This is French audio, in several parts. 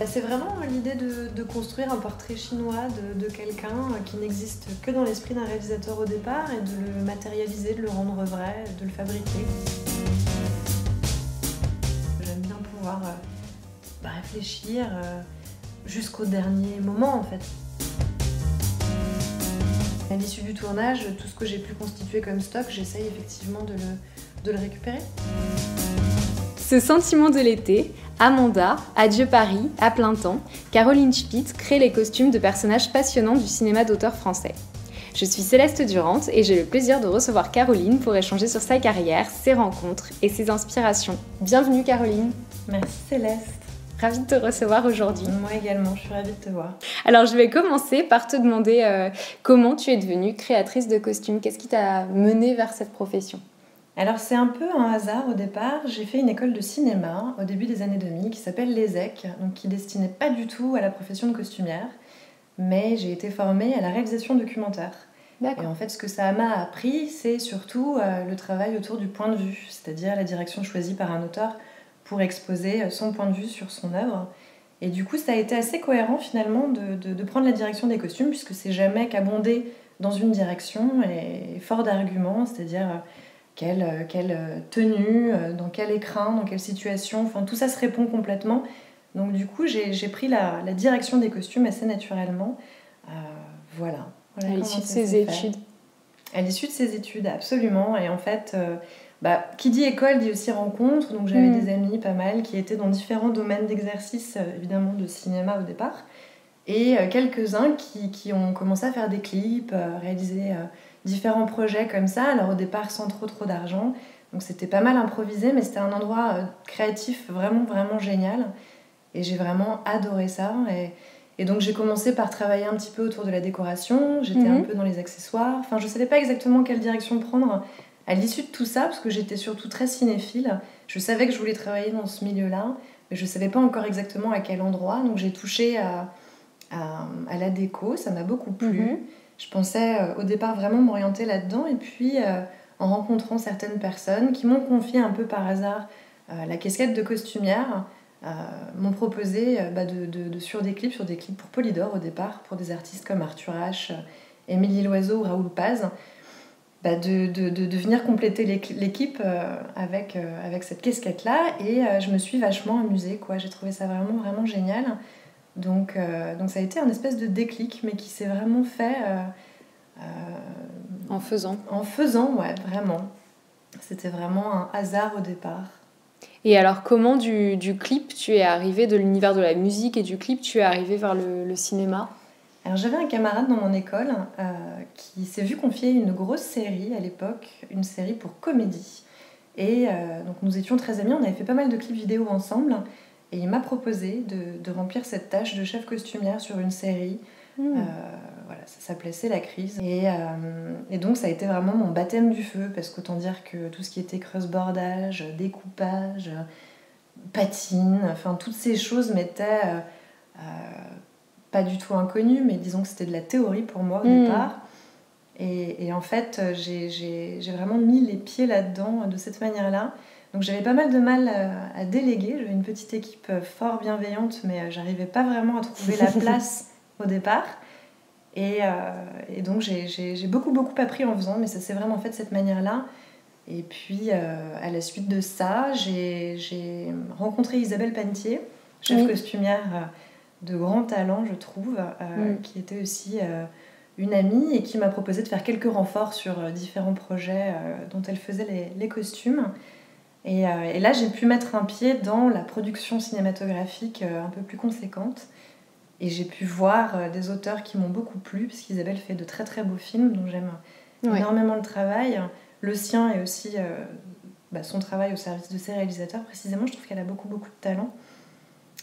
C'est vraiment l'idée de construire un portrait chinois de quelqu'un qui n'existe que dans l'esprit d'un réalisateur au départ et de le matérialiser, de le rendre vrai, de le fabriquer. J'aime bien pouvoir réfléchir jusqu'au dernier moment en fait. À l'issue du tournage, tout ce que j'ai pu constituer comme stock, j'essaye effectivement de le récupérer. Ce sentiment de l'été, Amanda, Adieu Paris, À plein temps, Caroline Spitz crée les costumes de personnages passionnants du cinéma d'auteur français. Je suis Céleste Durand et j'ai le plaisir de recevoir Caroline pour échanger sur sa carrière, ses rencontres et ses inspirations. Bienvenue Caroline. Merci Céleste. Ravie de te recevoir aujourd'hui. Moi également, je suis ravie de te voir. Alors je vais commencer par te demander comment tu es devenue créatrice de costumes. Qu'est-ce qui t'a menée vers cette profession ? Alors c'est un peu un hasard au départ. J'ai fait une école de cinéma au début des années 2000 qui s'appelle l'ESSEC, donc qui destinait pas du tout à la profession de costumière, mais j'ai été formée à la réalisation documentaire. D'accord. Et en fait, ce que ça m'a appris, c'est surtout le travail autour du point de vue, c'est-à-dire la direction choisie par un auteur pour exposer son point de vue sur son œuvre. Et du coup, ça a été assez cohérent finalement de prendre la direction des costumes, puisque c'est jamais qu'abonder dans une direction et fort d'arguments, c'est-à-dire quelle tenue, dans quel écrin, dans quelle situation, enfin tout ça se répond complètement. Donc du coup, j'ai pris la direction des costumes assez naturellement. Voilà à l'issue de ces études. À l'issue de ces études, absolument. Et en fait, qui dit école dit aussi rencontre. Donc j'avais des amis pas mal qui étaient dans différents domaines d'exercice, évidemment de cinéma au départ. Et quelques-uns qui ont commencé à faire des clips, réaliser différents projets comme ça. Alors au départ, sans trop d'argent. Donc c'était pas mal improvisé, mais c'était un endroit créatif vraiment, vraiment génial. Et j'ai vraiment adoré ça. Et donc j'ai commencé par travailler un petit peu autour de la décoration, j'étais un peu dans les accessoires, enfin je ne savais pas exactement quelle direction prendre à l'issue de tout ça, parce que j'étais surtout très cinéphile, je savais que je voulais travailler dans ce milieu-là, mais je ne savais pas encore exactement à quel endroit, donc j'ai touché à la déco, ça m'a beaucoup plu. Je pensais au départ vraiment m'orienter là-dedans, et puis en rencontrant certaines personnes qui m'ont confié un peu par hasard la casquette de costumière, m'ont proposé sur des clips pour Polydor au départ, pour des artistes comme Arthur H, Émilie Loiseau ou Raoul Paz, de venir compléter l'équipe avec cette casquette-là. Et je me suis vachement amusée, quoi. J'ai trouvé ça vraiment, vraiment génial. Donc ça a été un espèce de déclic, mais qui s'est vraiment fait... En faisant. En faisant, ouais, vraiment. C'était vraiment un hasard au départ. Et alors, comment du clip tu es arrivée, de l'univers de la musique et du clip, tu es arrivée vers le cinéma ? Alors, j'avais un camarade dans mon école qui s'est vu confier une grosse série à l'époque, une série pour comédie. Et donc, nous étions très amis, on avait fait pas mal de clips vidéo ensemble. Et il m'a proposé de remplir cette tâche de chef costumière sur une série. Voilà, ça s'appelait C'est la crise. Et donc ça a été vraiment mon baptême du feu, parce qu'autant dire que tout ce qui était crossbordage, découpage, patine, enfin toutes ces choses m'étaient pas du tout inconnues, mais disons que c'était de la théorie pour moi au départ. Et en fait, j'ai vraiment mis les pieds là-dedans de cette manière-là. Donc j'avais pas mal de mal à déléguer, j'avais une petite équipe fort bienveillante, mais j'arrivais pas vraiment à trouver la place au départ. Et donc j'ai beaucoup appris en faisant, mais ça s'est vraiment fait de cette manière-là. Et puis à la suite de ça, j'ai rencontré Isabelle Panetier, chef costumière de grand talent, je trouve, qui était aussi une amie et qui m'a proposé de faire quelques renforts sur différents projets dont elle faisait les costumes. Et là, j'ai pu mettre un pied dans la production cinématographique un peu plus conséquente. Et j'ai pu voir des auteurs qui m'ont beaucoup plu, parce qu'Isabelle fait de très très beaux films, dont j'aime énormément le travail. Le sien et aussi son travail au service de ses réalisateurs, précisément. Je trouve qu'elle a beaucoup de talent.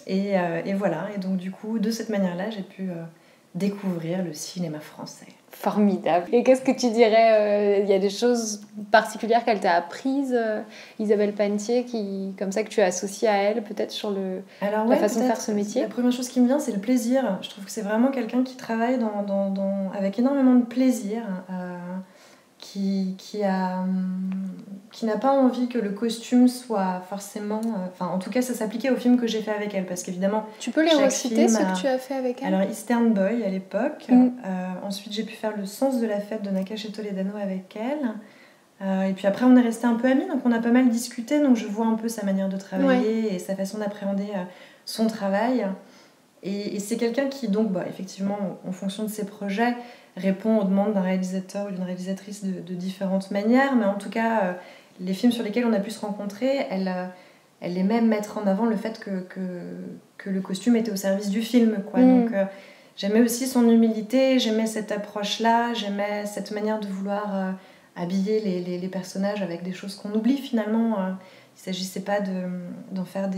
Et voilà, et donc du coup, de cette manière-là, j'ai pu découvrir le cinéma français. Formidable. Et qu'est-ce que tu dirais, il y a des choses particulières qu'elle t'a apprises, Isabelle Panetier, comme ça que tu as associées à elle, peut-être sur la façon de faire ce métier ? La première chose qui me vient, c'est le plaisir. Je trouve que c'est vraiment quelqu'un qui travaille avec énormément de plaisir, qui n'a pas envie que le costume soit forcément... en tout cas, ça s'appliquait au film que j'ai fait avec elle, parce qu'évidemment... Tu peux les reciter, ceux que tu as fait avec elle? Alors, Eastern Boy, à l'époque. Ensuite, j'ai pu faire Le sens de la fête de Nakache Toledano avec elle. Et puis après, on est restés un peu amis, donc on a pas mal discuté, donc je vois un peu sa manière de travailler et sa façon d'appréhender son travail. Et c'est quelqu'un qui, donc, effectivement, en fonction de ses projets, répond aux demandes d'un réalisateur ou d'une réalisatrice de différentes manières. Mais en tout cas, les films sur lesquels on a pu se rencontrer, elle aimait mettre en avant le fait que le costume était au service du film, quoi. Donc, j'aimais aussi son humilité, j'aimais cette approche-là, j'aimais cette manière de vouloir habiller les personnages avec des choses qu'on oublie finalement. Il ne s'agissait pas d'en faire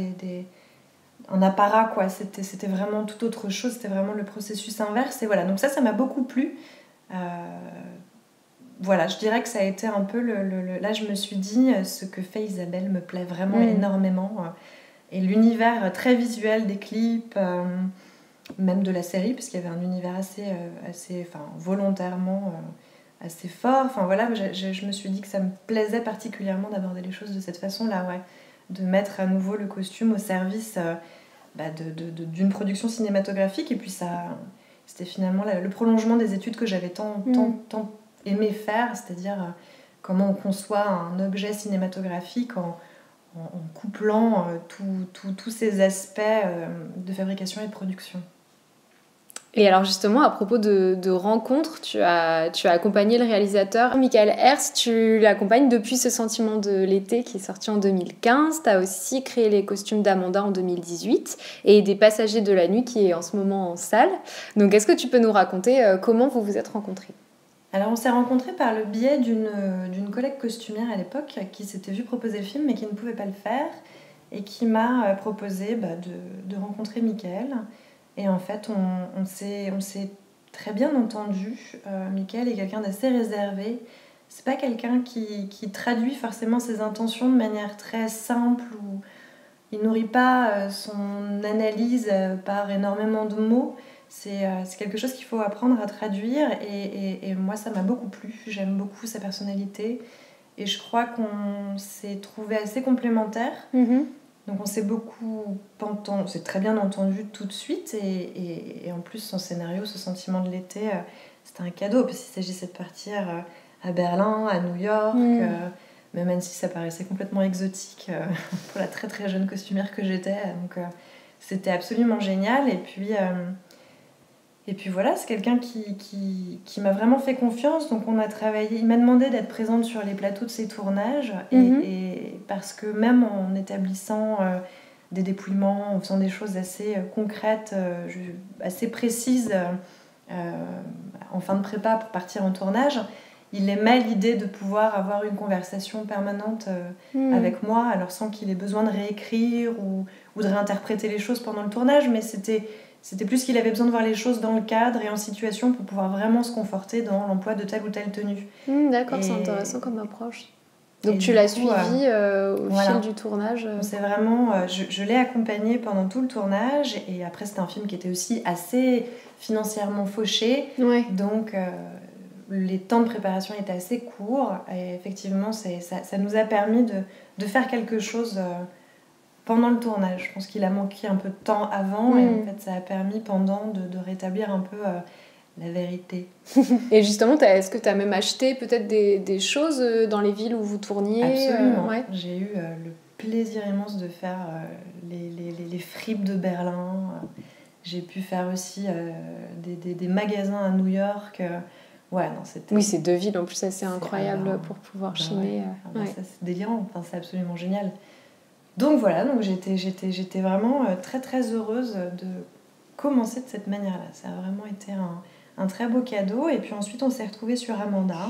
un apparat, quoi. C'était vraiment tout autre chose, c'était vraiment le processus inverse. Et voilà, donc ça m'a beaucoup plu. Voilà, je dirais que ça a été un peu là je me suis dit, ce que fait Isabelle me plaît vraiment énormément. Et l'univers très visuel des clips, même de la série, parce qu'il y avait un univers assez volontairement assez fort. Enfin voilà, je me suis dit que ça me plaisait particulièrement d'aborder les choses de cette façon-là, ouais. De mettre à nouveau le costume au service d'une production cinématographique. Et puis c'était finalement le prolongement des études que j'avais tant aimé faire, c'est-à-dire comment on conçoit un objet cinématographique en couplant tous ces aspects de fabrication et de production. Et alors justement, à propos de rencontres, tu as accompagné le réalisateur Michael Herz, tu l'accompagnes depuis Ce sentiment de l'été qui est sorti en 2015. Tu as aussi créé les costumes d'Amanda en 2018 et des Passagers de la nuit qui est en ce moment en salle. Donc est-ce que tu peux nous raconter comment vous vous êtes rencontrés ? Alors on s'est rencontrés par le biais d'une collègue costumière à l'époque qui s'était vue proposer le film mais qui ne pouvait pas le faire et qui m'a proposé de rencontrer Michael. Et en fait, on s'est très bien entendu. Michael est quelqu'un d'assez réservé. C'est pas quelqu'un qui traduit forcément ses intentions de manière très simple, ou il nourrit pas son analyse par énormément de mots. C'est quelque chose qu'il faut apprendre à traduire. Et moi, ça m'a beaucoup plu. J'aime beaucoup sa personnalité. Et je crois qu'on s'est trouvés assez complémentaires. Donc on s'est très bien entendu tout de suite et en plus son scénario, Ce sentiment de l'été, c'était un cadeau parce qu'il s'agissait de partir à Berlin, à New York, même si ça paraissait complètement exotique pour la très très jeune costumière que j'étais. Donc c'était absolument génial et puis voilà, c'est quelqu'un qui m'a vraiment fait confiance. Donc on a travaillé, il m'a demandé d'être présente sur les plateaux de ses tournages et parce que même en établissant des dépouillements, en faisant des choses assez concrètes, assez précises en fin de prépa pour partir en tournage, il aimait l'idée de pouvoir avoir une conversation permanente avec moi, alors sans qu'il ait besoin de réécrire ou de réinterpréter les choses pendant le tournage, mais c'était plus qu'il avait besoin de voir les choses dans le cadre et en situation pour pouvoir vraiment se conforter dans l'emploi de telle ou telle tenue. D'accord, c'est intéressant comme approche. Donc tu l'as suivi au fil du tournage C'est vraiment, je l'ai accompagné pendant tout le tournage et après c'était un film qui était aussi assez financièrement fauché. Donc les temps de préparation étaient assez courts et effectivement ça nous a permis de faire quelque chose pendant le tournage. Je pense qu'il a manqué un peu de temps avant et en fait ça a permis pendant de rétablir un peu la vérité. Et justement, est-ce que tu as même acheté peut-être des choses dans les villes où vous tourniez ? Absolument. J'ai eu le plaisir immense de faire les fripes de Berlin. J'ai pu faire aussi des magasins à New York. Oui, c'est deux villes en plus assez incroyables pour pouvoir chiner. Ça, c'est délirant, c'est absolument génial. Donc voilà, j'étais vraiment très très heureuse de commencer de cette manière-là. Ça a vraiment été un très beau cadeau. Et puis ensuite, on s'est retrouvés sur Amanda.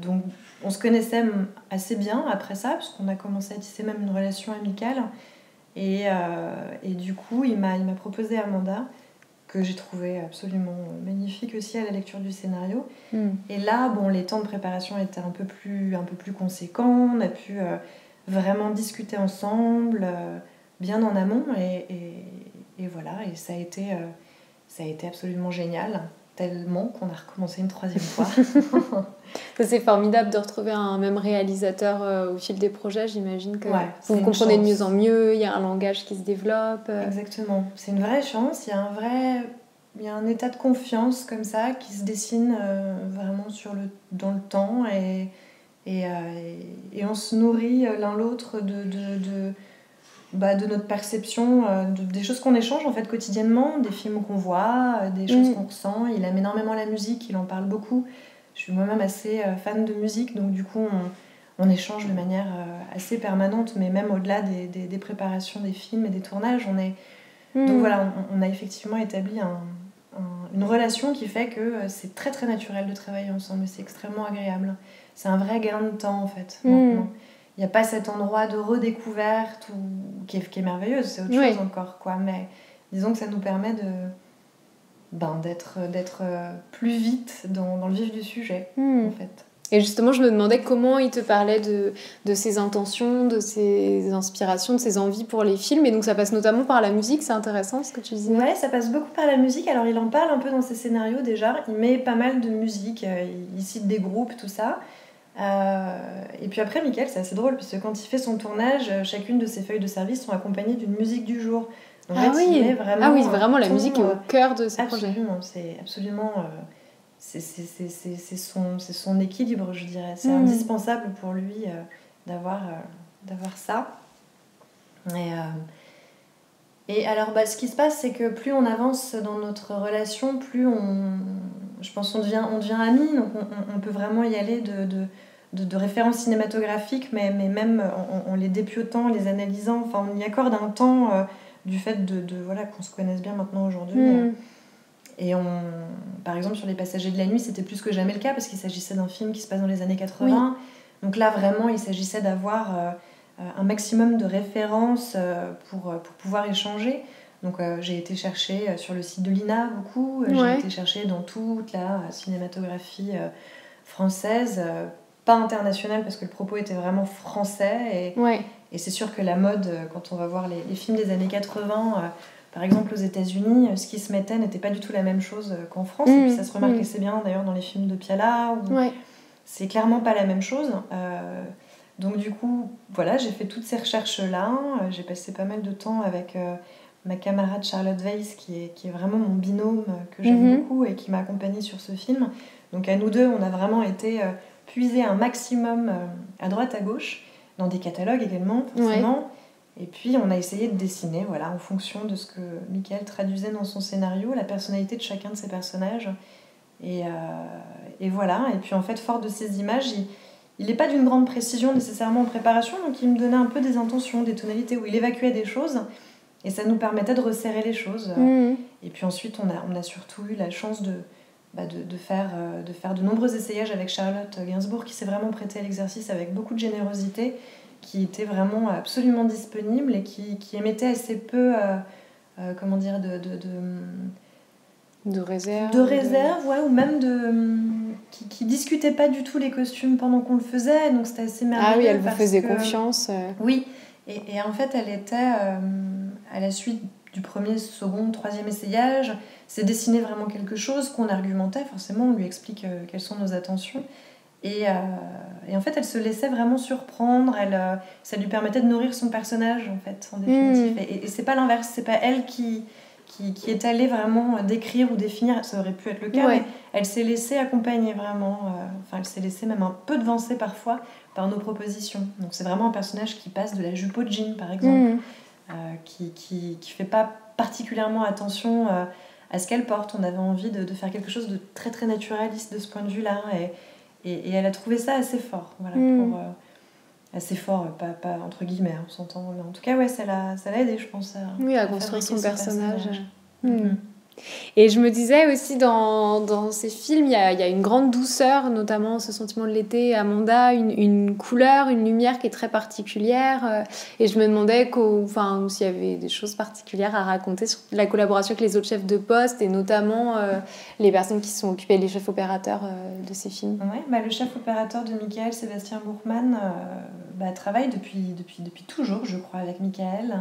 Donc on se connaissait assez bien après ça, parce qu'on a commencé à tisser même une relation amicale. Et du coup, il m'a proposé Amanda, que j'ai trouvé absolument magnifique aussi à la lecture du scénario. Et là, les temps de préparation étaient un peu plus conséquents. On a pu vraiment discuter ensemble, bien en amont. Et voilà, et ça a été absolument génial. tellement qu'on a recommencé une 3e fois. Ça, c'est formidable de retrouver un même réalisateur au fil des projets. J'imagine que vous vous comprenez de mieux en mieux, il y a un langage qui se développe. Exactement, c'est une vraie chance, il y a un état de confiance comme ça qui se dessine vraiment dans le temps et on se nourrit l'un l'autre de notre perception, des choses qu'on échange en fait quotidiennement, des films qu'on voit, des choses qu'on ressent. Il aime énormément la musique, il en parle beaucoup. Je suis moi-même assez fan de musique, donc du coup on échange de manière assez permanente, mais même au-delà des préparations des films et des tournages, donc voilà, on a effectivement établi une relation qui fait que c'est très très naturel de travailler ensemble et c'est extrêmement agréable. C'est un vrai gain de temps en fait, maintenant. Il n'y a pas cet endroit de redécouverte qui est merveilleuse, c'est autre chose encore, quoi. Mais disons que ça nous permet d'être plus vite dans le vif du sujet, en fait. Et justement, je me demandais comment il te parlait de ses intentions, de ses inspirations, de ses envies pour les films. Et donc ça passe notamment par la musique, c'est intéressant ce que tu disais. Ouais, ça passe beaucoup par la musique. Alors il en parle un peu dans ses scénarios déjà. Il met pas mal de musique, il cite des groupes, tout ça. Et puis après, Michael, c'est assez drôle, puisque quand il fait son tournage, chacune de ses feuilles de service sont accompagnées d'une musique du jour. Donc, il met vraiment vraiment la musique est au cœur de ses projets. Absolument, c'est absolument... c'est son équilibre, je dirais. C'est indispensable pour lui d'avoir ça. Et alors, ce qui se passe, c'est que plus on avance dans notre relation, plus je pense on devient amis. Donc on peut vraiment y aller de références cinématographiques, mais même en les dépiotant, les analysant. Enfin, on y accorde un temps du fait voilà, qu'on se connaisse bien maintenant aujourd'hui. Et par exemple, sur Les Passagers de la nuit, c'était plus que jamais le cas parce qu'il s'agissait d'un film qui se passe dans les années 80. Donc là, vraiment, il s'agissait d'avoir un maximum de références pour pouvoir échanger. Donc j'ai été chercher sur le site de l'INA beaucoup. J'ai été chercher dans toute la cinématographie française, pas internationale parce que le propos était vraiment français. Et c'est sûr que la mode, quand on va voir les films des années 80... Par exemple, aux États-Unis, ce qui se mettait n'était pas du tout la même chose qu'en France. Et puis ça se remarque assez bien d'ailleurs dans les films de Piala. C'est clairement pas la même chose. Donc du coup, voilà, j'ai fait toutes ces recherches-là. J'ai passé pas mal de temps avec ma camarade Charlotte Weiss, qui est vraiment mon binôme, que j'aime beaucoup et qui m'a accompagnée sur ce film. Donc à nous deux, on a vraiment été puiser un maximum à droite, à gauche, dans des catalogues également, forcément. Et puis on a essayé de dessiner, voilà, en fonction de ce que Michael traduisait dans son scénario, la personnalité de chacun de ses personnages. Et voilà. Et puis en fait, fort de ces images, il n'est pas d'une grande précision nécessairement en préparation, donc il me donnait un peu des intentions, des tonalités, où il évacuait des choses, et ça nous permettait de resserrer les choses. Et puis ensuite, on a surtout eu la chance de faire de nombreux essayages avec Charlotte Gainsbourg, qui s'est vraiment prêtée à l'exercice avec beaucoup de générosité, qui était vraiment absolument disponible et qui émettait assez peu comment dire de réserve, ou même qui discutait pas du tout les costumes pendant qu'on le faisait, donc c'était assez merveilleux. Elle vous faisait confiance. Oui, et en fait elle était à la suite du premier, second, troisième essayage, c'est dessiner vraiment quelque chose qu'on argumentait, forcément on lui explique quelles sont nos attentions. Et en fait, elle se laissait vraiment surprendre. Ça lui permettait de nourrir son personnage, en fait, en définitive. Et c'est pas l'inverse. C'est pas elle qui est allée vraiment décrire ou définir. Ça aurait pu être le cas, mais elle s'est laissée accompagner vraiment. Elle s'est laissée même un peu devancer parfois par nos propositions. Donc c'est vraiment un personnage qui passe de la jupe au jean, par exemple, qui fait pas particulièrement attention à ce qu'elle porte. On avait envie de faire quelque chose de très très naturaliste de ce point de vue-là. Et elle a trouvé ça assez fort, voilà, assez fort, pas entre guillemets, on s'entend, mais en tout cas, ça l'a aidé, je pense, à construire son personnage. Et je me disais aussi, dans ces films, il y a une grande douceur, notamment ce sentiment de l'été, Amanda, une couleur, une lumière qui est très particulière. Et je me demandais s'il y avait des choses particulières à raconter sur la collaboration avec les autres chefs de poste, et notamment les personnes qui sont occupées, les chefs opérateurs de ces films. Le chef opérateur de Michael, Sébastien Bourkman, travaille depuis toujours, je crois, avec Michael.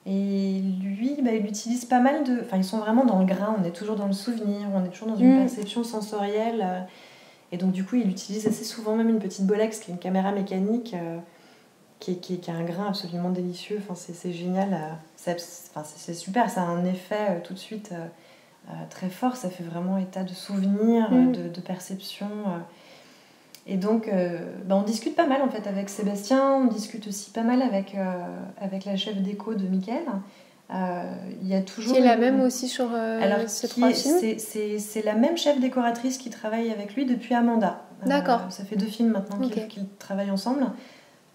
Et lui, il utilise pas mal de... Enfin, ils sont vraiment dans le grain, on est toujours dans le souvenir, on est toujours dans une perception sensorielle. Et donc, du coup, il utilise assez souvent même une petite Bolex, qui est une caméra mécanique, qui a un grain absolument délicieux. Enfin, c'est génial. C'est super, ça a un effet tout de suite très fort. Ça fait vraiment état de souvenir, de perception. Et donc, on discute pas mal en fait avec Sébastien, on discute aussi pas mal avec la chef déco de Mickaël. Il y a toujours qui est la même aussi sur ces 3 films. C'est la même chef décoratrice qui travaille avec lui depuis Amanda. D'accord. Ça fait 2 films maintenant qu'ils travaillent ensemble.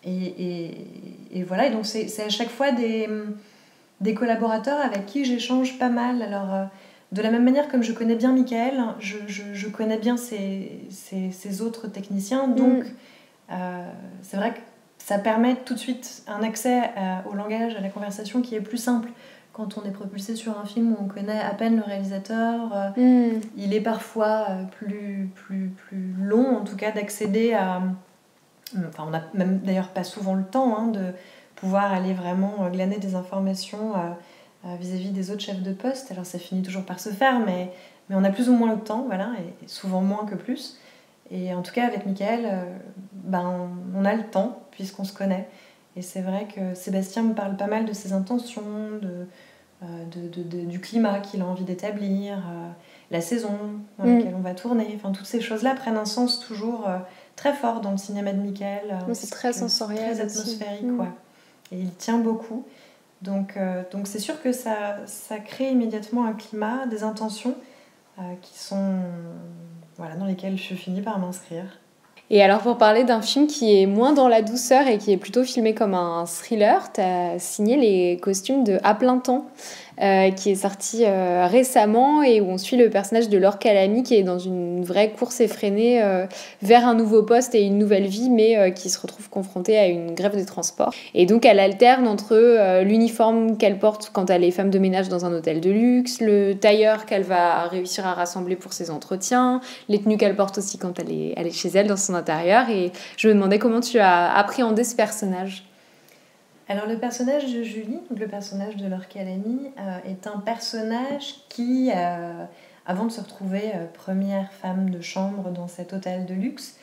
Et voilà, et donc c'est à chaque fois des collaborateurs avec qui j'échange pas mal. Alors, de la même manière comme je connais bien Mickaël, je connais bien ses autres techniciens. Donc, c'est vrai que ça permet tout de suite un accès au langage, à la conversation qui est plus simple. Quand on est propulsé sur un film où on connaît à peine le réalisateur, il est parfois plus long, en tout cas, d'accéder à... Enfin, on n'a même d'ailleurs pas souvent le temps de pouvoir aller vraiment glaner des informations vis-à-vis des autres chefs de poste. Alors ça finit toujours par se faire, mais on a plus ou moins le temps, voilà, et souvent moins que plus. Et en tout cas, avec Mickaël, on a le temps, puisqu'on se connaît. Et c'est vrai que Sébastien me parle pas mal de ses intentions, du climat qu'il a envie d'établir, la saison dans laquelle on va tourner. Enfin, toutes ces choses-là prennent un sens toujours très fort dans le cinéma de Mickaël. C'est très sensoriel, très atmosphérique, ouais. Et il tient beaucoup. Donc c'est sûr que ça crée immédiatement un climat, des intentions qui sont dans lesquelles je finis par m'inscrire. Et alors, pour parler d'un film qui est moins dans la douceur et qui est plutôt filmé comme un thriller, tu as signé les costumes de À plein temps, qui est sorti récemment et où on suit le personnage de Laure Calamy qui est dans une vraie course effrénée vers un nouveau poste et une nouvelle vie, mais qui se retrouve confrontée à une grève des transports. Et donc, elle alterne entre l'uniforme qu'elle porte quand elle est femme de ménage dans un hôtel de luxe, le tailleur qu'elle va réussir à rassembler pour ses entretiens, les tenues qu'elle porte aussi quand elle est chez elle dans son intérieur. Et je me demandais comment tu as appréhendé ce personnage. Alors le personnage de Julie, donc le personnage de Laure Calamy, est un personnage qui, avant de se retrouver première femme de chambre dans cet hôtel de luxe,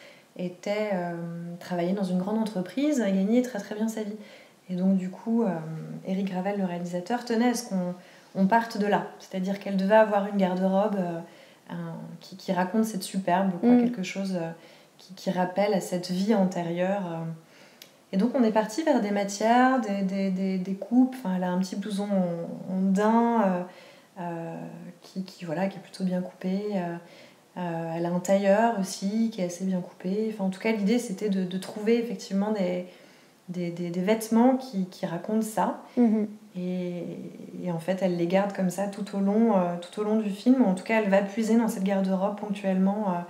travaillait dans une grande entreprise et gagnait très très bien sa vie. Et donc du coup, Éric Gravel, le réalisateur, tenait à ce qu'on parte de là. C'est-à-dire qu'elle devait avoir une garde-robe qui raconte cette superbe, quelque chose qui rappelle à cette vie antérieure. Et donc on est parti vers des matières, des coupes. Enfin, elle a un petit blouson en daim qui est plutôt bien coupé. Elle a un tailleur aussi qui est assez bien coupé. Enfin, en tout cas, l'idée c'était de trouver effectivement des vêtements qui racontent ça. Et en fait, elle les garde comme ça tout au long du film. En tout cas, elle va puiser dans cette garde-robe ponctuellement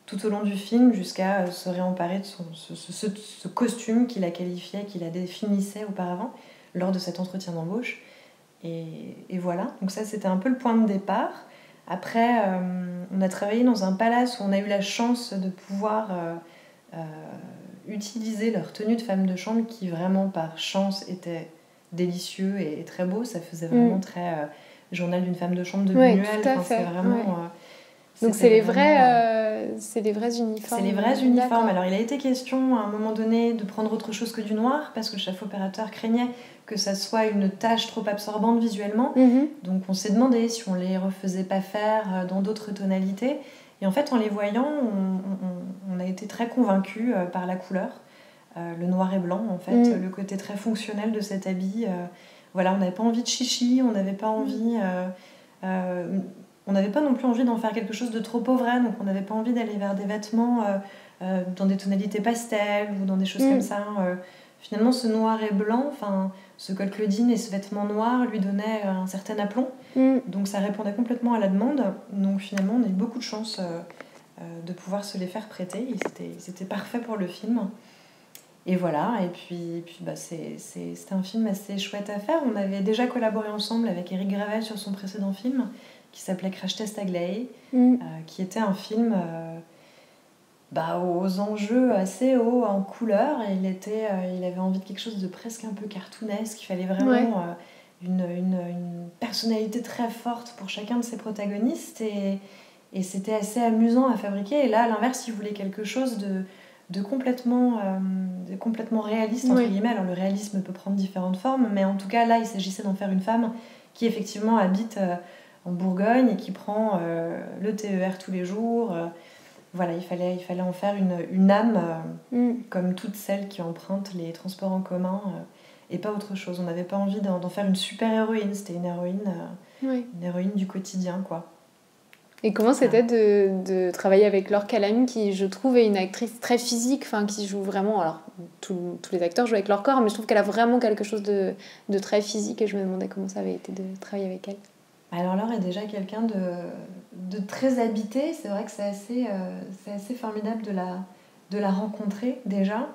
tout au long du film jusqu'à se réemparer de ce costume qu'il a qualifié, qu'il a définissait auparavant lors de cet entretien d'embauche. Et voilà, donc ça c'était un peu le point de départ. Après, on a travaillé dans un palace où on a eu la chance de pouvoir utiliser leur tenue de femme de chambre qui vraiment par chance était délicieux et très beau. Ça faisait vraiment très journal d'une femme de chambre de Buñuel. Enfin, c'est vraiment... donc c'est les vrais uniformes. C'est les vrais uniformes. Alors il a été question à un moment donné de prendre autre chose que du noir parce que le chef opérateur craignait que ça soit une tâche trop absorbante visuellement. Donc on s'est demandé si on les refaisait pas faire dans d'autres tonalités. Et en fait en les voyant, on a été très convaincus par la couleur, le noir et blanc en fait, le côté très fonctionnel de cet habit. On n'avait pas envie de chichi, on n'avait pas envie... on n'avait pas non plus envie d'en faire quelque chose de trop pauvret, donc on n'avait pas envie d'aller vers des vêtements dans des tonalités pastel ou dans des choses comme ça. Finalement, ce noir et blanc, ce col Claudine et ce vêtement noir lui donnaient un certain aplomb, donc ça répondait complètement à la demande. Donc finalement, on a eu beaucoup de chance de pouvoir se les faire prêter, c'était parfait pour le film. Et voilà, et puis c'était un film assez chouette à faire. On avait déjà collaboré ensemble avec Éric Gravel sur son précédent film, qui s'appelait Crash Test Aglaé, qui était un film aux enjeux assez hauts en couleur. Et il avait envie de quelque chose de presque un peu cartoonesque. Il fallait vraiment une personnalité très forte pour chacun de ses protagonistes et c'était assez amusant à fabriquer. Et là, à l'inverse, il voulait quelque chose de complètement réaliste, entre guillemets. Alors, le réalisme peut prendre différentes formes, mais en tout cas, là, il s'agissait d'en faire une femme qui, effectivement, habite en Bourgogne et qui prend le TER tous les jours. Voilà, il fallait en faire une âme, comme toutes celles qui empruntent les transports en commun, et pas autre chose. On n'avait pas envie d'en faire une super-héroïne, c'était une héroïne du quotidien, quoi. Et comment c'était de travailler avec Laure Calamy, qui, je trouve, est une actrice très physique, qui joue vraiment... Alors, tous les acteurs jouent avec leur corps, mais je trouve qu'elle a vraiment quelque chose de très physique, et je me demandais comment ça avait été de travailler avec elle. Alors Laure est déjà quelqu'un de très habité. C'est vrai que c'est assez formidable de la rencontrer, déjà.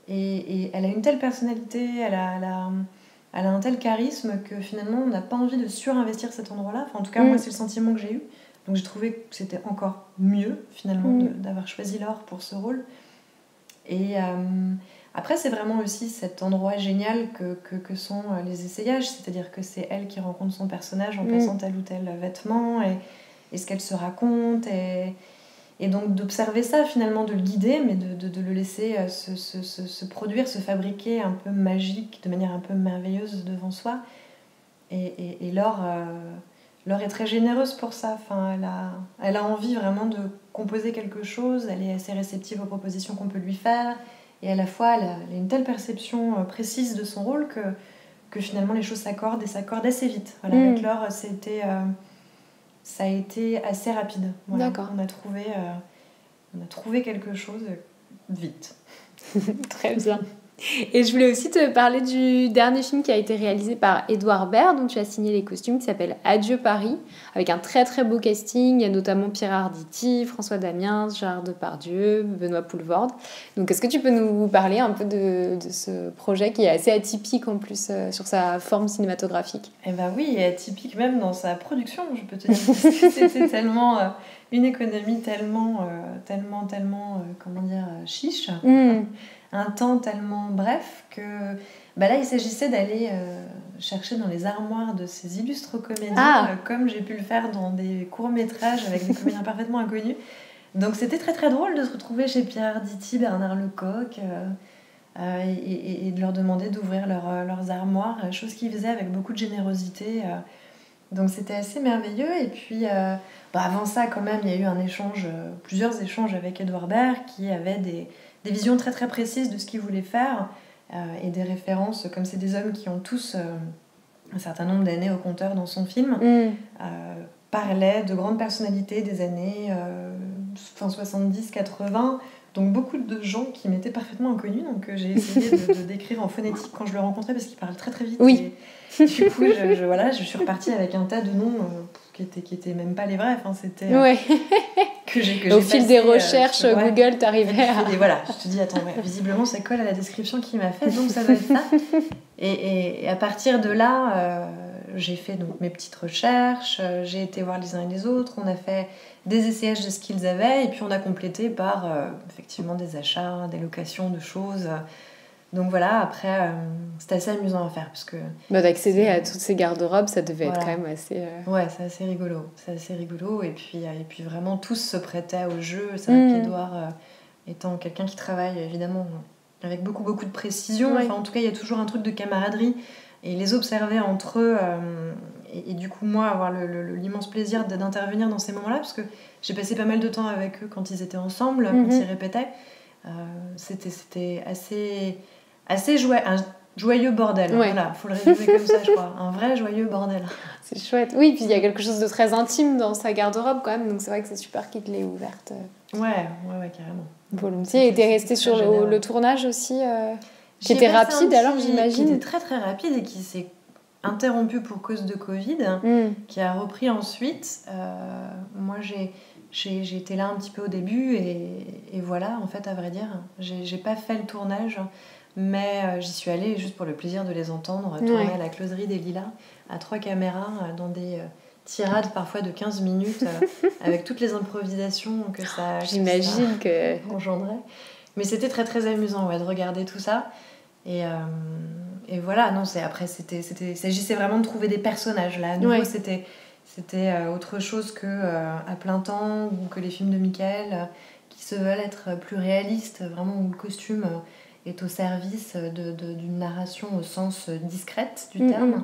Et elle a une telle personnalité, elle a un tel charisme que finalement, on n'a pas envie de surinvestir cet endroit-là. Enfin, en tout cas, moi, c'est le sentiment que j'ai eu. Donc j'ai trouvé que c'était encore mieux finalement d'avoir choisi Laure pour ce rôle. Et après, c'est vraiment aussi cet endroit génial que sont les essayages, c'est-à-dire que c'est elle qui rencontre son personnage en passant tel ou tel vêtement et ce qu'elle se raconte et donc d'observer ça finalement, de le guider, mais de le laisser se produire, se fabriquer un peu magique, de manière un peu merveilleuse devant soi. Et Laure est très généreuse pour ça. Enfin, elle a envie vraiment de composer quelque chose, elle est assez réceptive aux propositions qu'on peut lui faire, et à la fois elle a une telle perception précise de son rôle que finalement les choses s'accordent assez vite. Voilà, avec Laure, ça a été assez rapide. Voilà. D'accord. On a trouvé quelque chose vite. Très bien. Et je voulais aussi te parler du dernier film qui a été réalisé par Édouard Baird, dont tu as signé les costumes, qui s'appelle Adieu Paris, avec un très très beau casting. Il y a notamment Pierre Arditi, François Damiens, Gérard Depardieu, Benoît Poelvoorde. Donc est-ce que tu peux nous parler un peu de ce projet qui est assez atypique en plus sur sa forme cinématographique? Eh ben oui, et atypique même dans sa production, je peux te dire, parce que c'était tellement une économie tellement comment dire, chiche. Un temps tellement bref que là il s'agissait d'aller chercher dans les armoires de ces illustres comédiens, comme j'ai pu le faire dans des courts-métrages avec des comédiens parfaitement inconnus. Donc c'était très très drôle de se retrouver chez Pierre Arditi, Bernard Lecoq et de leur demander d'ouvrir leurs armoires, chose qu'ils faisaient avec beaucoup de générosité. Donc c'était assez merveilleux. Et puis avant ça quand même il y a eu plusieurs échanges avec Édouard Baird qui avait des visions très très précises de ce qu'ils voulaient faire et des références, comme c'est des hommes qui ont tous un certain nombre d'années au compteur dans son film, parlaient de grandes personnalités des années fin 70-80, donc beaucoup de gens qui m'étaient parfaitement inconnus, donc j'ai essayé de décrire en phonétique quand je le rencontrais parce qu'il parle très très vite. Oui. Et du coup je suis repartie avec un tas de noms qui étaient même pas les vrais, enfin c'était que j'ai au fil des recherches Google t'arrivais à... Et voilà, je te dis attends, visiblement ça colle à la description qu'il m'a faite, donc ça doit être ça. Et à partir de là j'ai fait donc mes petites recherches, j'ai été voir les uns et les autres, on a fait des essayages de ce qu'ils avaient et puis on a complété par effectivement des achats, des locations de choses. Donc voilà, après, c'était assez amusant à faire. Parce que d'accéder à toutes ces garde-robes, ça devait être quand même assez... Ouais, c'est assez rigolo. Et puis vraiment, tous se prêtaient au jeu. C'est vrai qu'Édouard, étant quelqu'un qui travaille évidemment avec beaucoup, beaucoup de précision, enfin, en tout cas, il y a toujours un truc de camaraderie. Et les observer entre eux, et du coup, moi, avoir l'immense plaisir d'intervenir dans ces moments-là, parce que j'ai passé pas mal de temps avec eux quand ils étaient ensemble, quand ils répétaient. C'était assez joyeux bordel. Voilà, faut le résumer comme ça, je crois. Un vrai joyeux bordel. C'est chouette. Oui, puis il y a quelque chose de très intime dans sa garde-robe quand même, donc c'est vrai que c'est super qu'il te l'ait ouverte. Ouais, carrément. Volontiers. Et t'es resté sur le tournage aussi qui était rapide alors, j'imagine. Qui était très très rapide et qui s'est interrompu pour cause de Covid, qui a repris ensuite. Moi, j'ai été là un petit peu au début et voilà, en fait, à vrai dire, j'ai pas fait le tournage, mais j'y suis allée juste pour le plaisir de les entendre tourner à la Closerie des Lilas à 3 caméras dans des tirades parfois de 15 minutes avec toutes les improvisations que ça engendrait. Mais c'était très très amusant de regarder tout ça. Et voilà, non, après, il s'agissait vraiment de trouver des personnages. Là, à nouveau, c'était autre chose que À plein temps ou que les films de Michael qui se veulent être plus réalistes, vraiment où le costume est au service d'une narration au sens discrète du terme.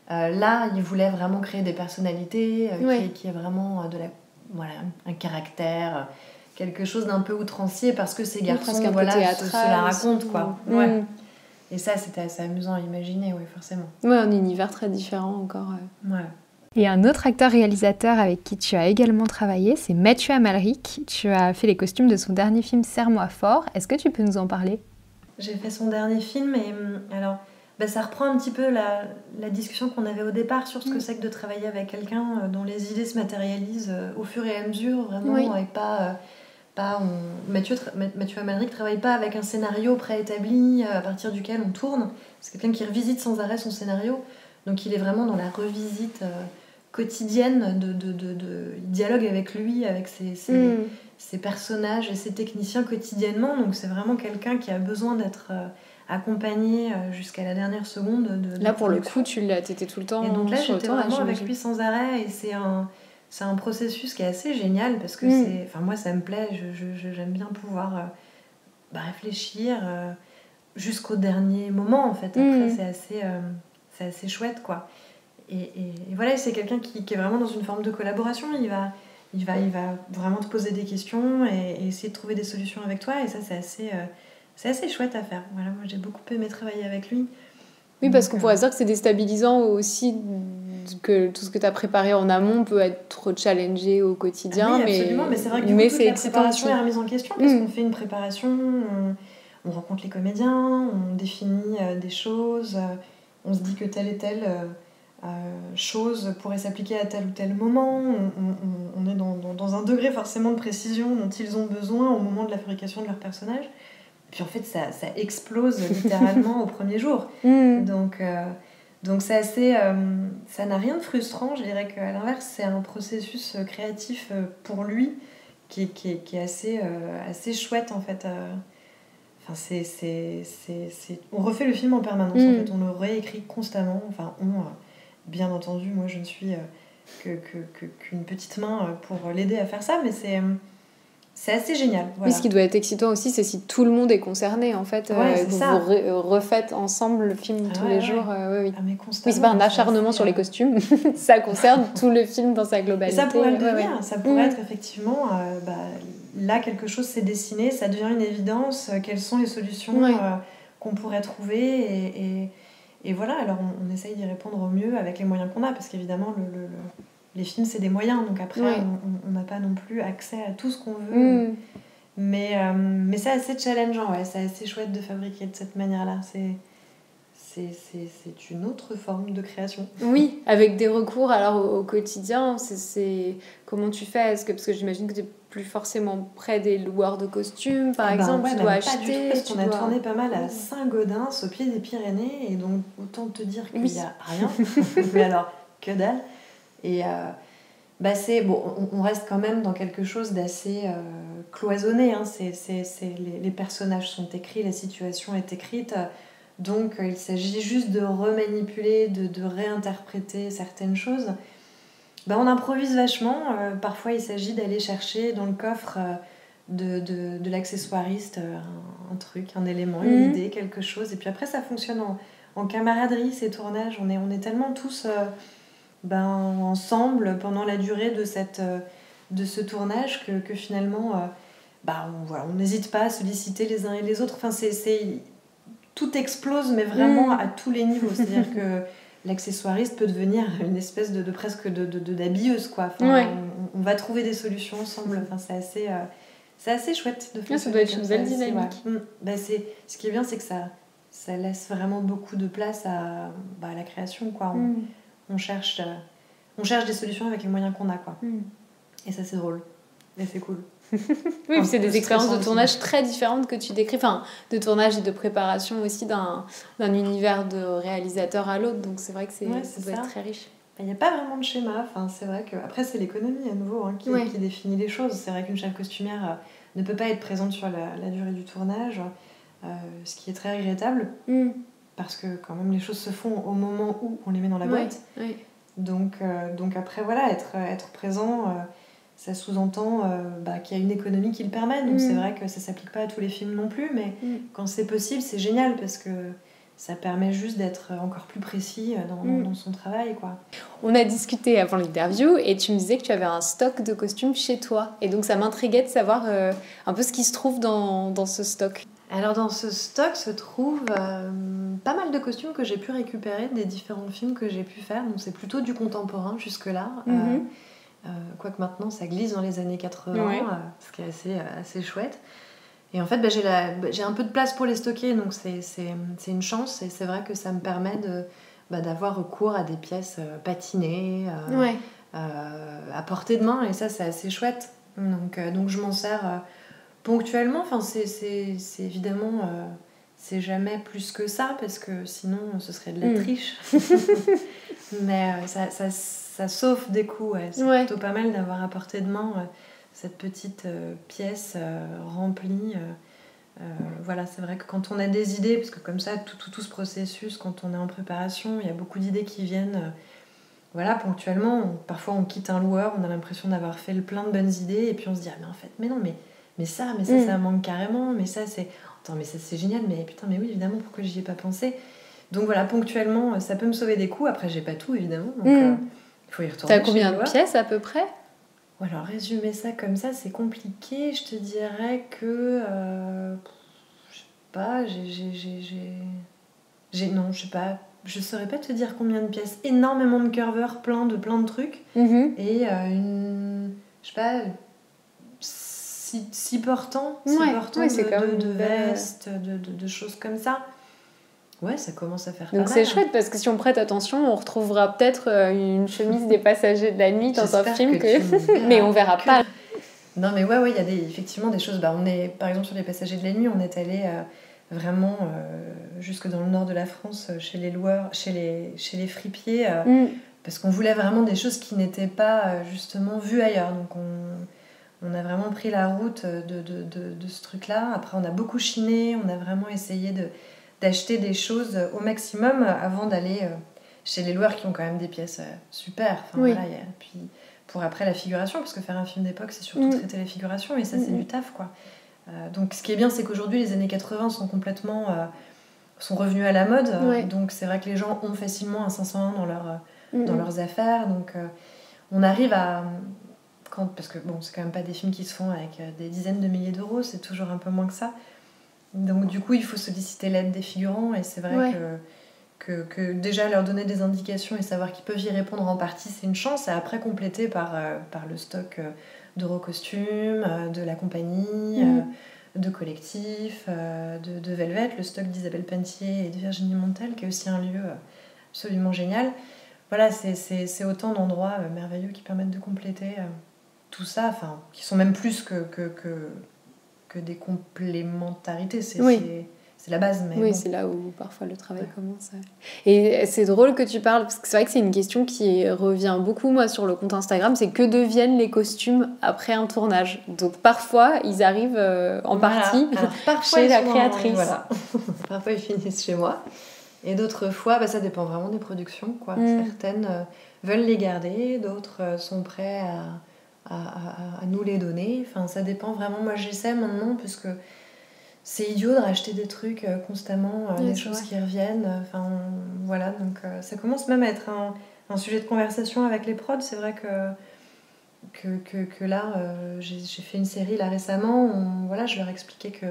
Là, il voulait vraiment créer des personnalités, qui est vraiment un caractère, quelque chose d'un peu outrancier parce que ces garçons se la racontent, quoi. Ouais. Et ça, c'était assez amusant à imaginer, oui, forcément. Ouais, un univers très différent encore. Ouais. Et un autre acteur-réalisateur avec qui tu as également travaillé, c'est Mathieu Amalric. Tu as fait les costumes de son dernier film Serre-moi fort. Est-ce que tu peux nous en parler ? J'ai fait son dernier film et alors, ça reprend un petit peu la discussion qu'on avait au départ sur ce que c'est que de travailler avec quelqu'un dont les idées se matérialisent au fur et à mesure, vraiment, et Mathieu Amalric ne travaille pas avec un scénario préétabli à partir duquel on tourne. C'est quelqu'un qui revisite sans arrêt son scénario. Donc il est vraiment dans la revisite quotidienne il dialogue avec lui, avec ses personnages et ses techniciens quotidiennement. Donc c'est vraiment quelqu'un qui a besoin d'être accompagné jusqu'à la dernière seconde. Là, pour le coup, t'étais tout le temps et donc là, sur j'étais le tournage, vraiment avec lui sans arrêt. Et c'est un processus qui est assez génial parce que moi, ça me plaît. J'aime bien pouvoir réfléchir jusqu'au dernier moment, en fait. Après, c'est assez chouette, quoi. Et voilà, c'est quelqu'un qui est vraiment dans une forme de collaboration. Il va vraiment te poser des questions et essayer de trouver des solutions avec toi. Et ça, c'est assez chouette à faire. Voilà, moi, j'ai beaucoup aimé travailler avec lui. Oui, parce qu'on pourrait dire que c'est déstabilisant aussi, que tout ce que tu as préparé en amont peut être challengé au quotidien. Oui, absolument, mais c'est vrai que toute la préparation est remise en question parce qu'on fait une préparation, on rencontre les comédiens, on définit des choses, on se dit que telle et telle chose pourrait s'appliquer à tel ou tel moment, on est dans un degré forcément de précision dont ils ont besoin au moment de la fabrication de leur personnage. Puis en fait, ça explose littéralement au premier jour. Donc c'est assez... ça n'a rien de frustrant, je dirais qu'à l'inverse, c'est un processus créatif pour lui qui est assez chouette en fait. Enfin, on refait le film en permanence, en fait. On le réécrit constamment. Enfin, bien entendu, moi je ne suis qu'une petite main pour l'aider à faire ça, mais c'est assez génial. Voilà. Oui, ce qui doit être excitant aussi, c'est si tout le monde est concerné, en fait. Vous refaites ensemble le film tous les jours. Oui, c'est pas un acharnement sur les costumes. Ça concerne tout le film dans sa globalité. Et ça pourrait le devenir. Ça pourrait être effectivement... là, quelque chose s'est dessiné, ça devient une évidence. Quelles sont les solutions qu'on pourrait trouver et voilà, alors on essaye d'y répondre au mieux avec les moyens qu'on a, parce qu'évidemment, les films, c'est des moyens, donc après, on n'a pas non plus accès à tout ce qu'on veut. Mais c'est assez challengeant, c'est assez chouette de fabriquer de cette manière-là. C'est une autre forme de création. Oui, avec des recours alors au quotidien, comment tu fais ? Parce que j'imagine que tu n'es plus forcément près des loueurs de costumes, par exemple, tu dois acheter. Pas du tout, parce qu'on a tourné pas mal à Saint-Gaudens, au pied des Pyrénées, et donc autant te dire qu'il n'y a rien. Mais alors, que dalle. Et on reste quand même dans quelque chose d'assez cloisonné. Hein. Les personnages sont écrits, la situation est écrite. Donc il s'agit juste de remanipuler, de réinterpréter certaines choses. On improvise vachement. Parfois il s'agit d'aller chercher dans le coffre de l'accessoiriste un truc, un élément, une idée, quelque chose. Et puis après ça fonctionne en camaraderie, ces tournages. On est tellement tous ensemble pendant la durée de ce tournage que finalement on n'hésite pas à solliciter les uns et les autres. Enfin, tout explose, mais vraiment à tous les niveaux. C'est-à-dire que l'accessoiriste peut devenir une espèce de presque d'habilleuse, quoi. Enfin, on va trouver des solutions ensemble. Enfin, c'est assez chouette de faire ça doit être une belle dynamique. Ce qui est bien, c'est que ça laisse vraiment beaucoup de place à la création, quoi. On cherche des solutions avec les moyens qu'on a, quoi. Et ça, c'est drôle. Et c'est cool. Oui, c'est des expériences de tournage très différentes que tu décris, enfin de tournage et de préparation aussi d'un univers de réalisateur à l'autre, donc c'est vrai que ça doit être très riche. Il n'y a pas vraiment de schéma, c'est vrai que après c'est l'économie à nouveau qui définit les choses. C'est vrai qu'une chef costumière ne peut pas être présente sur la durée du tournage. ce qui est très regrettable, parce que quand même les choses se font au moment où on les met dans la boîte. Donc après, voilà, être présent, ça sous-entend qu'il y a une économie qui le permet. Donc c'est vrai que ça s'applique pas à tous les films non plus, mais quand c'est possible, c'est génial, parce que ça permet juste d'être encore plus précis dans son travail, quoi. On a discuté avant l'interview et tu me disais que tu avais un stock de costumes chez toi. Et donc ça m'intriguait de savoir un peu ce qui se trouve dans ce stock. Alors dans ce stock se trouve pas mal de costumes que j'ai pu récupérer des différents films que j'ai pu faire. Donc c'est plutôt du contemporain jusque-là. Quoique maintenant ça glisse dans les années 80, ce qui est assez chouette. Et en fait, j'ai un peu de place pour les stocker, donc c'est une chance. Et c'est vrai que ça me permet d'avoir recours à des pièces patinées, à portée de main. Et ça, c'est assez chouette. Donc je m'en sers ponctuellement. Enfin, c'est évidemment... c'est jamais plus que ça, parce que sinon, ce serait de la triche. Mais ça sauve des coups. C'est plutôt pas mal d'avoir à portée de main... cette petite pièce remplie. Voilà, c'est vrai que quand on a des idées, parce que comme ça, tout ce processus, quand on est en préparation, il y a beaucoup d'idées qui viennent ponctuellement. Parfois, on quitte un loueur, on a l'impression d'avoir fait le plein de bonnes idées, et puis on se dit, mais en fait, mais ça, ça manque carrément, mais ça, c'est... Attends, mais ça, c'est génial, mais putain, mais oui, évidemment, pourquoi j'y ai pas pensé ? Donc voilà, ponctuellement, ça peut me sauver des coups. Après, j'ai pas tout, évidemment, donc il faut y retourner. T'as combien de pièces, à peu près ? Alors, résumer ça comme ça, c'est compliqué. Je te dirais que... je sais pas, non, je sais pas. Je saurais pas te dire combien de pièces. Énormément de curveurs, plein de trucs. Et je sais pas... 6 portants. 6 portants de vestes, de choses comme ça. Ouais, ça commence à faire pas mal. Donc c'est chouette, parce que si on prête attention, on retrouvera peut-être une chemise des passagers de la nuit dans un film, mais on verra pas. Non, mais ouais, il y a effectivement des choses. On est, par exemple, sur les passagers de la nuit, on est allé vraiment jusque dans le nord de la France, chez les loueurs, chez les fripiers, parce qu'on voulait vraiment des choses qui n'étaient pas justement vues ailleurs. Donc on a vraiment pris la route de ce truc-là. Après, on a beaucoup chiné, on a vraiment essayé d'acheter des choses au maximum avant d'aller chez les loueurs qui ont quand même des pièces super. Puis pour après la figuration, parce que faire un film d'époque, c'est surtout traiter la figuration, et ça, c'est du taf, quoi. Donc ce qui est bien, c'est qu'aujourd'hui, les années 80 sont complètement... sont revenus à la mode. Donc c'est vrai que les gens ont facilement un 501 dans leurs affaires. Donc on arrive à... parce que bon, c'est quand même pas des films qui se font avec des dizaines de milliers d'euros, c'est toujours un peu moins que ça. Donc du coup, il faut solliciter l'aide des figurants, et c'est vrai que déjà leur donner des indications et savoir qu'ils peuvent y répondre en partie, c'est une chance, et après compléter par le stock d'Eurocostume, de la compagnie, de collectif, de Velvet, le stock d'Isabelle Pentier et de Virginie Montel, qui est aussi un lieu absolument génial. Voilà, c'est autant d'endroits merveilleux qui permettent de compléter tout ça, enfin, qui sont même plus que des complémentarités, c'est la base. Mais oui, bon. C'est là où parfois le travail commence. Et c'est drôle que tu parles, parce que c'est vrai que c'est une question qui revient beaucoup, moi, sur le compte Instagram, c'est que deviennent les costumes après un tournage. Donc parfois, ils arrivent en partie chez la créatrice. Voilà. Parfois, ils finissent chez moi. Et d'autres fois, ça dépend vraiment des productions, quoi. Certaines veulent les garder, d'autres sont prêts à nous les donner. Enfin, ça dépend vraiment. Moi, j'essaie maintenant, parce que c'est idiot de racheter des trucs constamment, des choses qui reviennent. Enfin, voilà, donc ça commence même à être un sujet de conversation avec les prods. C'est vrai que là, j'ai fait une série là récemment. Je leur expliquais que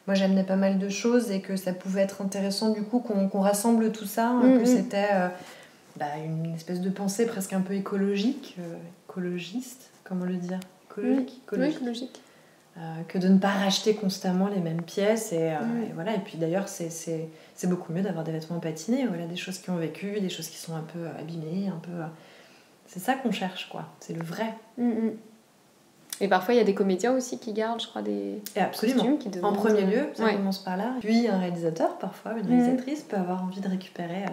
moi, j'amenais pas mal de choses, et que ça pouvait être intéressant du coup qu'on rassemble tout ça, que c'était une espèce de pensée presque un peu écologiste, comment le dire, écologique. Que de ne pas racheter constamment les mêmes pièces, et voilà. Et puis d'ailleurs, c'est beaucoup mieux d'avoir des vêtements patinés, des choses qui ont vécu, des choses qui sont un peu abîmées, un peu... C'est ça qu'on cherche, quoi. C'est le vrai. Et parfois, il y a des comédiens aussi qui gardent, je crois, des costumes qui en premier lieu, ça commence par là. Puis un réalisateur, parfois, une réalisatrice peut avoir envie de récupérer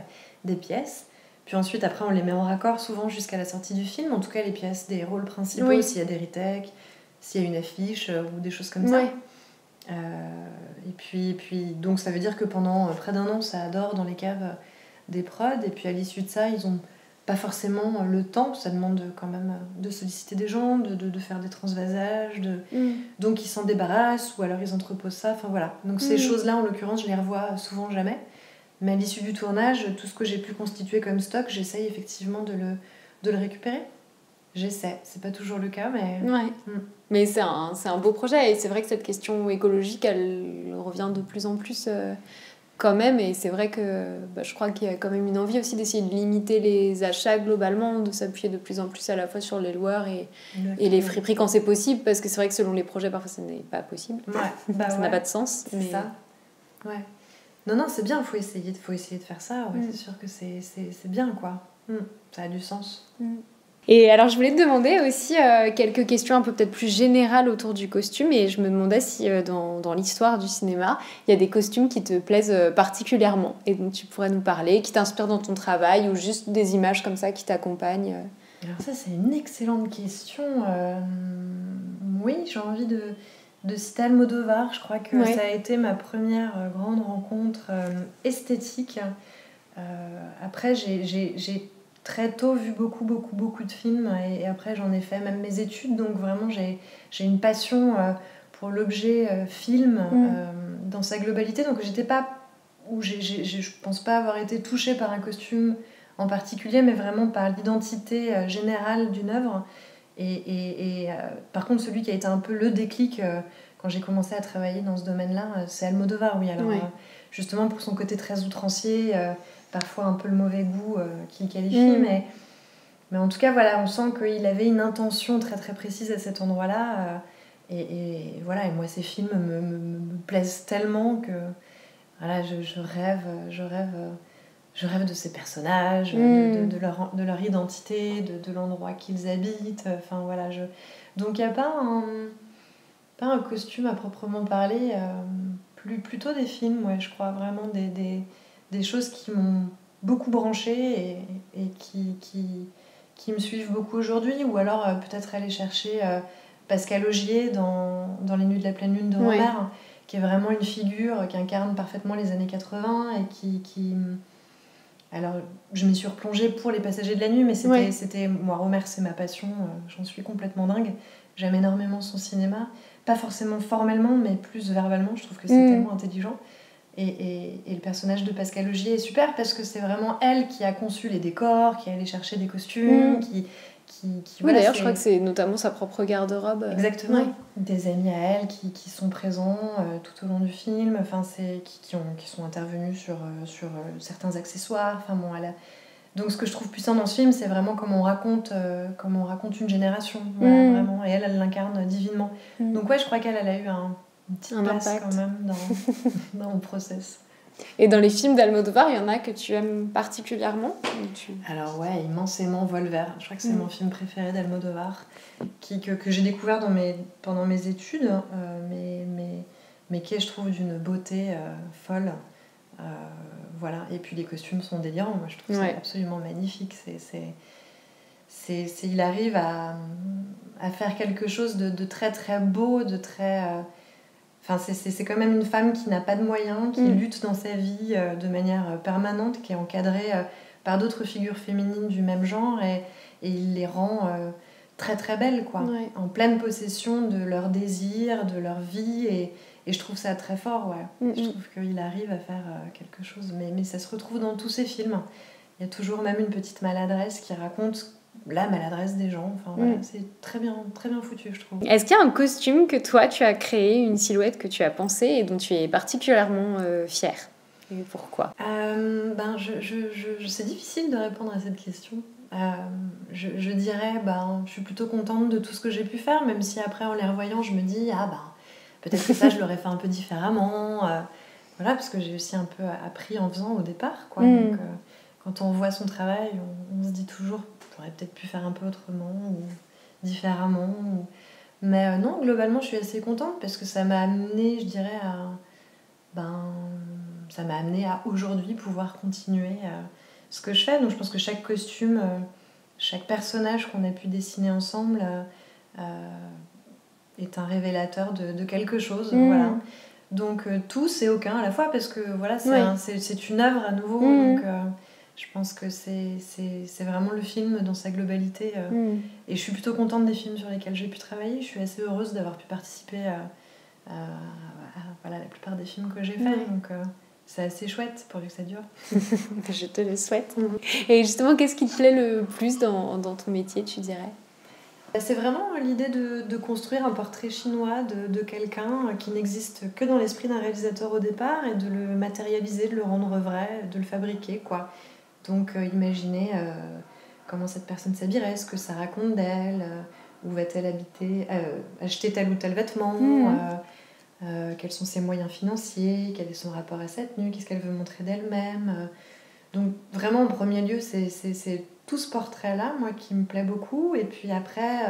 des pièces. Puis ensuite, après, on les met en raccord, souvent jusqu'à la sortie du film. En tout cas, les pièces des rôles principaux, s'il y a des retakes, s'il y a une affiche ou des choses comme ça. Et puis, donc ça veut dire que pendant près d'un an, ça adore dans les caves des prods. Et puis à l'issue de ça, ils ont pas forcément le temps. Ça demande quand même de solliciter des gens, de faire des transvasages. Donc ils s'en débarrassent ou alors ils entreposent ça. Enfin voilà. Donc ces choses-là, en l'occurrence, je les revois souvent jamais. Mais à l'issue du tournage, tout ce que j'ai pu constituer comme stock, j'essaye effectivement de le récupérer. J'essaie. C'est pas toujours le cas, mais... Ouais. Mais c'est un beau projet. Et c'est vrai que cette question écologique, elle revient de plus en plus quand même. Et c'est vrai que je crois qu'il y a quand même une envie aussi d'essayer de limiter les achats globalement, de s'appuyer de plus en plus à la fois sur les loueurs et les friperies quand c'est possible. Parce que c'est vrai que selon les projets, parfois, ça n'est pas possible. Ça n'a pas de sens. C'est ça. Ouais. Non, c'est bien, faut essayer de faire ça. Ouais, c'est sûr que c'est bien, quoi. Ça a du sens. Et alors, je voulais te demander aussi quelques questions un peu peut-être plus générales autour du costume. Et je me demandais si dans l'histoire du cinéma, il y a des costumes qui te plaisent particulièrement et dont tu pourrais nous parler, qui t'inspirent dans ton travail ou juste des images comme ça qui t'accompagnent. Alors ça, c'est une excellente question. Oui, j'ai envie de citer Almodovar. Je crois que ça a été ma première grande rencontre esthétique. Après, j'ai très tôt vu beaucoup de films et après j'en ai fait même mes études, donc vraiment j'ai une passion pour l'objet film dans sa globalité, donc je pense pas avoir été touchée par un costume en particulier, mais vraiment par l'identité générale d'une œuvre. Et par contre, celui qui a été un peu le déclic quand j'ai commencé à travailler dans ce domaine-là, c'est Almodovar, oui. Alors, justement pour son côté très outrancier, parfois un peu le mauvais goût qu'il qualifie, mais en tout cas, voilà, on sent qu'il avait une intention très très précise à cet endroit-là. Et voilà, et moi, ces films me plaisent tellement que voilà, je rêve de ces personnages, de leur identité, de l'endroit qu'ils habitent. Enfin, voilà, donc il n'y a pas un costume à proprement parler, plutôt des films, ouais, je crois, vraiment des choses qui m'ont beaucoup branchée et qui me suivent beaucoup aujourd'hui. Ou alors peut-être aller chercher Pascal Augier dans Les Nuits de la pleine lune de Rohmer, qui est vraiment une figure qui incarne parfaitement les années 80 et qui alors, je m'y suis replongée pour Les Passagers de la nuit, mais c'était moi, Rohmer, c'est ma passion, j'en suis complètement dingue. J'aime énormément son cinéma, pas forcément formellement, mais plus verbalement, je trouve que c'est tellement intelligent. Et le personnage de Pascal Augier est super parce que c'est vraiment elle qui a conçu les décors, qui est allée chercher des costumes, voilà, d'ailleurs, je crois que c'est notamment sa propre garde-robe. Exactement. Des amis à elle qui sont présents tout au long du film, enfin, qui sont intervenus sur certains accessoires. Enfin, bon, donc ce que je trouve puissant dans ce film, c'est vraiment comment on raconte une génération. Voilà, vraiment. Et elle l'incarne divinement. Donc ouais, je crois qu'elle a eu une petite place impact quand même dans mon process. Et dans les films d'Almodovar, il y en a que tu aimes particulièrement Alors ouais, immensément Volver. Je crois que c'est mon film préféré d'Almodovar, que j'ai découvert pendant mes études, mais qui est, je trouve, d'une beauté folle. Voilà. Et puis les costumes sont délirants. Moi, je trouve ça absolument magnifique. Il arrive à faire quelque chose de très très beau, de très... Enfin, c'est quand même une femme qui n'a pas de moyens, qui lutte dans sa vie de manière permanente, qui est encadrée par d'autres figures féminines du même genre, et il les rend très très belles, quoi, en pleine possession de leurs désirs, de leur vie, et je trouve ça très fort, ouais. Je trouve qu'il arrive à faire quelque chose, mais ça se retrouve dans tous ses films. Il y a toujours même une petite maladresse qui raconte la maladresse des gens. Enfin, voilà, c'est très bien foutu, je trouve. Est-ce qu'il y a un costume que toi tu as créé, une silhouette que tu as pensée et dont tu es particulièrement fière ? Et pourquoi ? C'est difficile de répondre à cette question. Je dirais, je suis plutôt contente de tout ce que j'ai pu faire, même si après en les revoyant je me dis peut-être que ça je l'aurais fait un peu différemment, voilà, parce que j'ai aussi un peu appris en faisant au départ, quoi. Donc quand on voit son travail, on se dit toujours j'aurais peut-être pu faire un peu autrement ou différemment, mais non, globalement je suis assez contente parce que ça m'a amené, je dirais, ça m'a amené à aujourd'hui pouvoir continuer ce que je fais. Donc je pense que chaque costume, chaque personnage qu'on a pu dessiner ensemble est un révélateur de quelque chose. Voilà. Donc tout, c'est aucun à la fois, parce que voilà, c'est une œuvre à nouveau. Donc je pense que c'est vraiment le film dans sa globalité. Et je suis plutôt contente des films sur lesquels j'ai pu travailler. Je suis assez heureuse d'avoir pu participer à voilà, la plupart des films que j'ai faits. Donc c'est assez chouette pourvu que ça dure. Je te le souhaite. Et justement, qu'est-ce qui te plaît le plus dans ton métier, tu dirais ? C'est vraiment l'idée de construire un portrait chinois de quelqu'un qui n'existe que dans l'esprit d'un réalisateur au départ, et de le matérialiser, de le rendre vrai, de le fabriquer, quoi. Donc imaginez comment cette personne s'habillerait, ce que ça raconte d'elle, où va-t-elle habiter, acheter tel ou tel vêtement, quels sont ses moyens financiers, quel est son rapport à sa tenue, qu'est-ce qu'elle veut montrer d'elle-même. Donc vraiment en premier lieu, c'est tout ce portrait-là, moi, qui me plaît beaucoup. Et puis après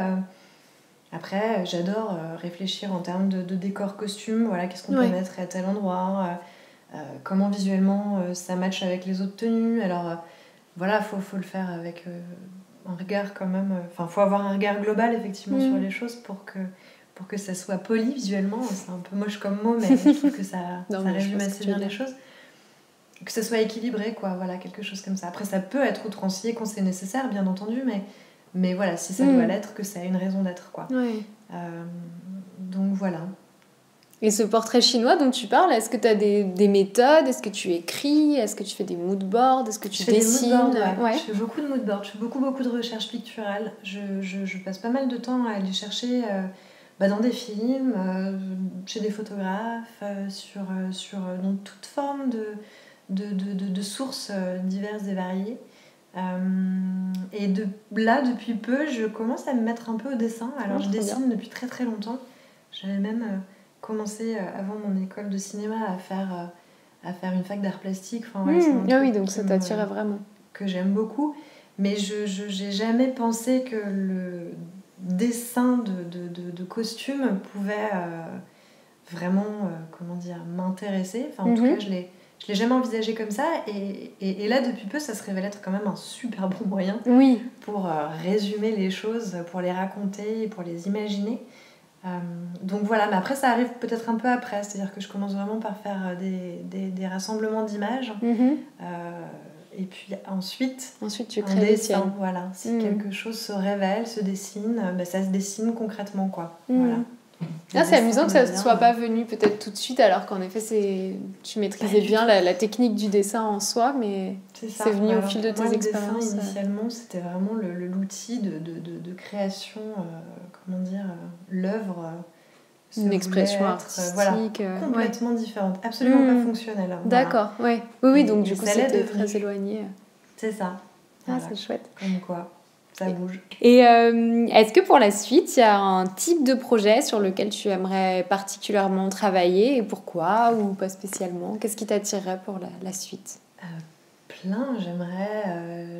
j'adore réfléchir en termes de décor costume. Voilà, qu'est-ce qu'on peut mettre à tel endroit, comment visuellement ça matche avec les autres tenues. Alors voilà, faut le faire avec un regard quand même. Enfin, faut avoir un regard global effectivement sur les choses pour que ça soit poli visuellement. C'est un peu moche comme mot, mais je trouve que ça résume assez bien les choses. Que ça soit équilibré, quoi, voilà, quelque chose comme ça. Après, ça peut être outrancier quand c'est nécessaire, bien entendu, mais voilà, si ça doit l'être, que ça a une raison d'être, quoi. Donc voilà. Et ce portrait chinois dont tu parles, est-ce que tu as des méthodes ? Est-ce que tu écris ? Est-ce que tu fais des moodboards ? Est-ce que tu dessines ? Je fais beaucoup de moodboards, je fais beaucoup de recherches picturales. Je passe pas mal de temps à aller chercher dans des films, chez des photographes, dans toute forme de sources diverses et variées. Et là, depuis peu, je commence à me mettre un peu au dessin. Alors, je dessine depuis très très longtemps. J'avais même commencé, avant mon école de cinéma, à faire une fac d'art plastique. Enfin, oui, donc ça t'attirait vraiment. Que j'aime beaucoup. Mais je n'ai jamais pensé que le dessin de costume pouvait vraiment m'intéresser. Enfin, en tout cas, je l'ai jamais envisagé comme ça, et là depuis peu ça se révèle être quand même un super bon moyen pour résumer les choses, pour les raconter, pour les imaginer. Donc voilà, mais après ça arrive peut-être un peu après, c'est-à-dire que je commence vraiment par faire des rassemblements d'images, et puis ensuite tu crées des dessin. Voilà, si quelque chose se révèle, se dessine, ça se dessine concrètement, quoi. Voilà. C'est amusant que ça ne soit pas venu peut-être tout de suite, alors qu'en effet tu maîtrisais bien la technique du dessin en soi, mais c'est venu au fil de tes expériences. Le dessin, initialement, c'était vraiment l'outil de création, l'œuvre. Une expression artistique. Complètement différente, absolument pas fonctionnelle. D'accord, oui, donc du coup c'était très éloigné. C'est ça. C'est chouette. Comme quoi. Ça bouge. Et est-ce que pour la suite, il y a un type de projet sur lequel tu aimerais particulièrement travailler, et pourquoi, ou pas spécialement ? Qu'est-ce qui t'attirerait pour la suite ? Plein, j'aimerais...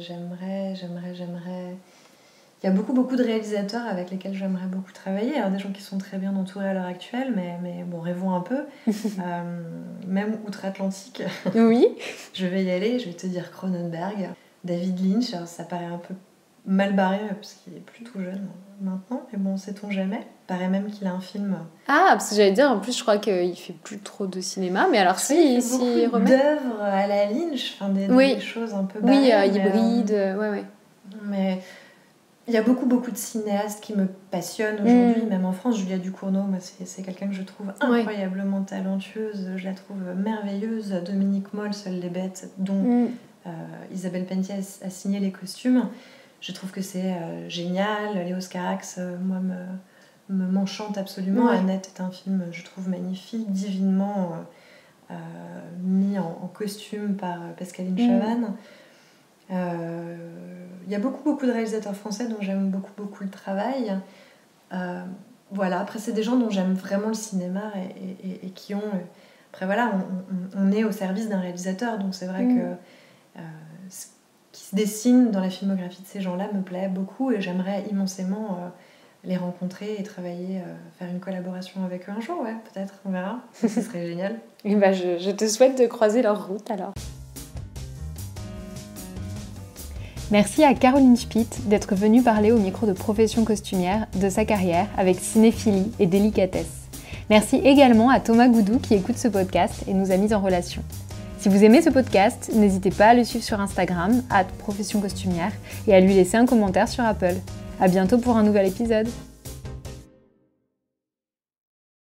Il y a beaucoup de réalisateurs avec lesquels j'aimerais beaucoup travailler. Alors, des gens qui sont très bien entourés à l'heure actuelle, mais bon, rêvons un peu. Même outre-Atlantique. Oui. Je vais y aller, je vais te dire Cronenberg, David Lynch. Alors, ça paraît un peu mal barré parce qu'il est plus tout jeune maintenant, mais bon, sait-on jamais. Il paraît même qu'il a un film. Parce que j'allais dire, en plus je crois qu'il fait plus trop de cinéma, mais alors il fait beaucoup d'œuvres à la Lynch, des choses un peu barrées, hybrides, mais il y a beaucoup de cinéastes qui me passionnent aujourd'hui, même en France. Julia Ducournau, moi, c'est quelqu'un que je trouve incroyablement talentueuse, je la trouve merveilleuse. Dominique Moll, Seules les bêtes, dont Isabelle Pentier a signé les costumes. Je trouve que c'est génial. Léos Carax, moi, m'enchante absolument. Annette est un film, je trouve, magnifique, divinement mis en costume par Pascaline Chavannes. Il y a beaucoup de réalisateurs français dont j'aime beaucoup le travail. Voilà, après, c'est des gens dont j'aime vraiment le cinéma et qui ont... Après, voilà, on est au service d'un réalisateur, donc c'est vrai que... ce qui se dessine dans la filmographie de ces gens-là me plaît beaucoup, et j'aimerais immensément les rencontrer et travailler, faire une collaboration avec eux un jour, peut-être, on verra. Ce serait génial. Et je te souhaite de croiser leur route alors. Merci à Caroline Spitt d'être venue parler au micro de Profession Costumière de sa carrière avec cinéphilie et délicatesse. Merci également à Thomas Goudou qui écoute ce podcast et nous a mis en relation. Si vous aimez ce podcast, n'hésitez pas à le suivre sur Instagram, @professioncostumière, et à lui laisser un commentaire sur Apple. À bientôt pour un nouvel épisode.